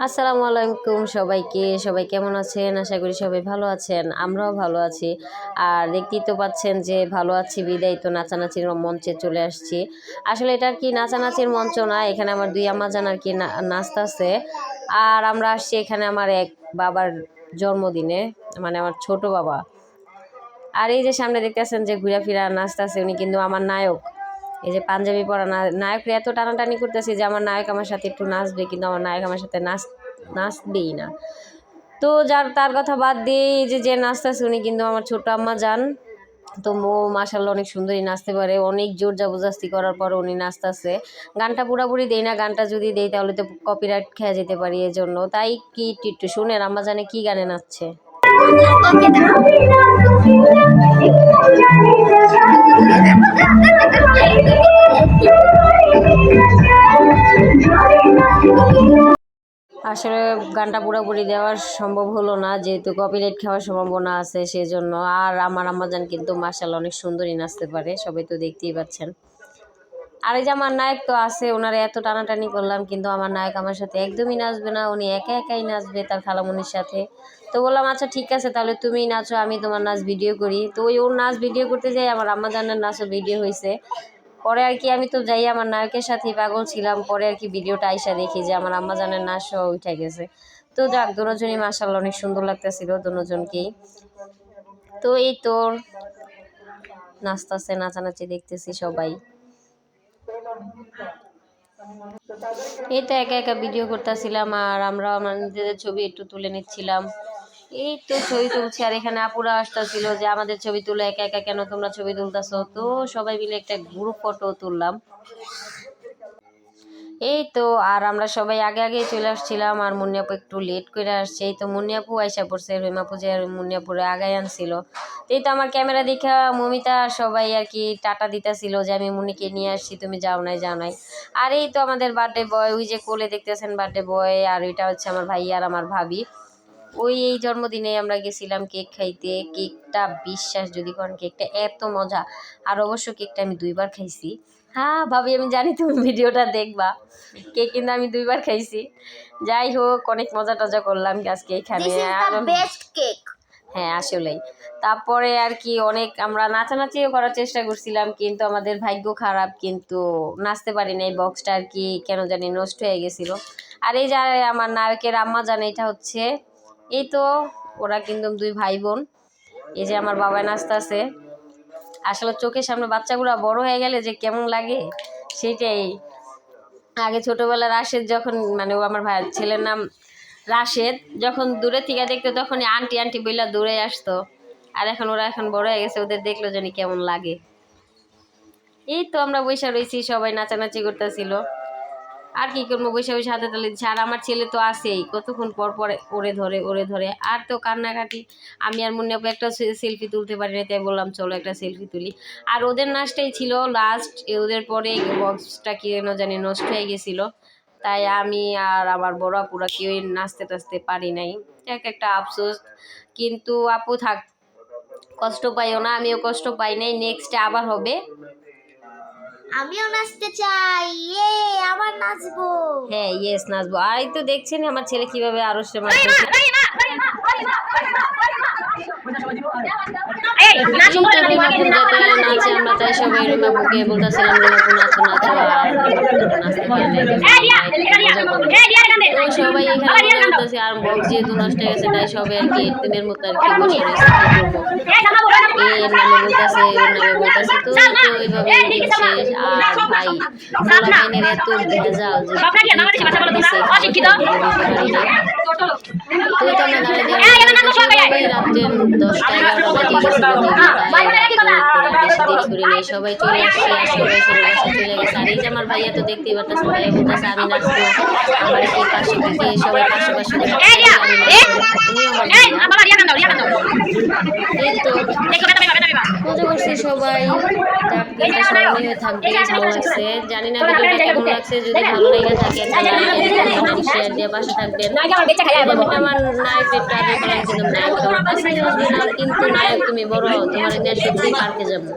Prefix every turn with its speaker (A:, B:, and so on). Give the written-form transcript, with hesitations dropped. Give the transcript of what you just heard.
A: আসসালামু আলাইকুম সবাইকে। সবাই কেমন আছেন? আশা করি সবাই ভালো আছেন। আমরাও ভালো আছি। আর দেখতেই তো পাচ্ছেন যে ভালো আছি বিদায় তো নাচানাচির মঞ্চে চলে আসছি। আসলে এটা আর কি নাচানাচির মঞ্চ না, এখানে আমার দুই আম্মাজান আর কি নাচতাছে। আর আমরা আসছি এখানে আমার এক বাবার জন্মদিনে, মানে আমার ছোট বাবা। আর এই যে সামনে দেখতেছেন যে ঘুরা ফিরা নাচতেছে, উনি কিন্তু আমার নায়ক। এই যে পাঞ্জাবি পরা নায়করা এত টানাটানি করতেছে যে আমার নায়ক আমার সাথে একটু নাচবে, কিন্তু আমার নায়ক আমার সাথে নাচবেই না। তো তার কথা বাদ দিয়ে এই যে নাচতেছে উনি কিন্তু আমার ছোট আম্মা যান। তো মাশাল্লাহ অনেক সুন্দরী নাচতে পারে, অনেক জোর জবরদস্তি করার পর উনি নাচতেছে। গানটা পুরাপুরি দেই না, গানটা যদি দেই তাহলে তো কপিরাইট খেয়ে যেতে পারি, এই জন্য। তাই কি একটু শুনেন আম্মা জানে কি গানে নাচছে। আসলে গানটা পুরোপুরি দেওয়া সম্ভব হলো না, যেহেতু কপিরাইট খাওয়ার সম্ভাবনা আছে সেজন্য। আর আমার আম্মাজান কিন্তু মাশাআল্লাহ অনেক সুন্দরী নাচতে পারে, সবাই তো দেখতেই পাচ্ছেন। আর এই যে আমার নায়ক তো আছে, ওনারা এত টানাটানি করলাম কিন্তু আমার নায়ক আমার সাথে একদমই নাচবে না, উনি একা একাই নাচবে তার খালামণির সাথে। তো বললাম আচ্ছা ঠিক আছে, তাহলে তুমিই নাচো, আমি তোমার নাচ ভিডিও করি। তো ওর নাচ ভিডিও করতে যাই, আমার আম্মাজানের নাচও ভিডিও হয়েছে। পরে আর কি আমি তো যাই আমার নায়কের সাথেই পাগল ছিলাম। পরে আর কি ভিডিওটা আইসা দেখি যে আমার আম্মাজানের নাচও উঠে গেছে। তো যাক, দুজনই মাশাআল্লাহ অনেক সুন্দর লাগতেছিল দুজনকেই। তো এই তো নাচতেছে, নাচানাচি দেখতেছি সবাই। এই তো একা একা ভিডিও করতেছিলাম আর আমরা আমাদের ছবি একটু তুলে নিচ্ছিলাম। এই তো ছবি তুলছি আর এখানে আপুরা আসতেছিল যে আমাদের ছবি তুলে, একা একা কেন তোমরা ছবি তুলতেছো। তো সবাই মিলে একটা গ্রুপ ফটো তুললাম। এই তো আর আমরা সবাই আগে আগে চলে আসছিলাম আর মুন্নিয়াপু একটু লেট করে আসছে। এই তো মুন্নিয়াপু আইসা পড়ছে, রহিমাপু যে মুন্নিয়াপুরে আগায় আনছিল। এই তো আমার ক্যামেরা দেখা মমিতা সবাই আর কি টাটা দিতেছিল যে আমি মুন্নিকে নিয়ে আসছি, তুমি যাও নাই। আর এই তো আমাদের বার্থডে বয়, ওই যে কোলে দেখতেছেন বার্থডে বয়, আর ওইটা হচ্ছে আমার ভাই আর আমার ভাবি। এই জন্মদিনে আমরা গেছিলাম কেক খাইতে। কেকটা বিশ্বাস যদি করেন, কেকটা এত মজা। আর অবশ্য কেকটা আমি 2বার খাইছি। হ্যাঁ ভাবি, আমি জানি তুমি ভিডিওটা দেখবা। কেক কিন্তু আমি 2বার খাইছি। যাই হোক, অনেক মজা টজা করলাম আজকে এখানে। হ্যাঁ আসলেই। তারপরে আর কি অনেক আমরা নাচানাচিও করার চেষ্টা করছিলাম, কিন্তু আমাদের ভাগ্য খারাপ, কিন্তু নাচতে পারি না। এই বক্সটা আর কি কেন জানি নষ্ট হয়ে গেছিল। আর এই যে আমার নায়কের আম্মা জানে, এটা হচ্ছে এই তো ওরা কিন্তু 2 ভাই বোন। এই যে আমার বাবা নাচতেছে। আসলে চোখের সামনে বাচ্চাগুলা বড় হয়ে গেলে যে কেমন লাগে সেটাই। আগে ছোটবেলা রাশেদ যখন, মানে ও আমার ভাইয়ের ছেলের নাম রাশেদ, যখন দূরে থেকে দেখতো তখনই আন্টি আন্টি বইলা দূরে আসতো। আর এখন ওরা এখন বড় হয়ে গেছে, ওদের দেখলো জানি কেমন লাগে। এই তো আমরা বৈশা রয়েছি, সবাই নাচানাচি করতেছিল। আর কি করবো, বৈশা বৈশা হাতে তালে দিচ্ছে। আর আমার ছেলে তো আছেই, কতক্ষণ পর পর ওরে ধরে আর তো কান্নাকাটি। আমি আর মুন্নিয়াপু একটা সেলফি তুলতে পারি না, তাই বললাম চলো একটা সেলফি তুলি। আর ওদের নাচটাই ছিল লাস্ট, ওদের পরে বক্সটা কি জানি নষ্ট হয়ে গেছিল। তাই আমি আর আমার বড় আপুরা কেউই নাচতে টাচতে পারি নাই, এক একটা আফসোস। কিন্তু আপু থাক, কষ্ট পাইও না, আমিও কষ্ট পাই নাই, নেক্সটে আবার হবে।
B: আমিও নাচতে চাই, আবার নাচবো।
A: হ্যাঁ ইয়েস নাচবো। আর এই তো দেখছেন আমার ছেলে কিভাবে আরশে মারতেছে। আমরা তাই সবাই রুমাপুকে বলতেছিলাম রুমাপু নাচো নাচো, আর নাচতে পারে না, তো সবাই এখানে বলতেছে। আর বক্স যেহেতু নষ্ট হয়ে গেছে তাই সবাই আর কি এতিমের মতো আর কি বসে রয়েছে, কি করবো। এর নামে বলতেছে, ওর নামে বলতেছে। তো এইভাবে দিন শেষ। আর ভাই পোলাপাইনের এত ভেজাল যে রাত্রে 10টা 11টা বেজে গেছিল। সবাই চলে আসছে আর সবাই চলে গেছে। আর এই যে আমার ভাইয়া তো দেখতেই পারতেছে, ভাইয়া বলতেছে আমি নাচবো, আমার কি পাশে থেকে সবাই পাশে মজা করছি সবাই। এটা স্মরণীয় হয়ে থাকবে, ভালো লাগছে। জানি না ভিডিওটা কেমন লাগছে, যদি ভালো লেগে থাকে একটা লাইক শেয়ার দিয়ে পাশে থাকবেন। আমার নায়ক একটু আগে করলাম, কিন্তু নায়ক কিন্তু নায়ক তুমি বড়, তোমার সত্যি পার্কে যাবো।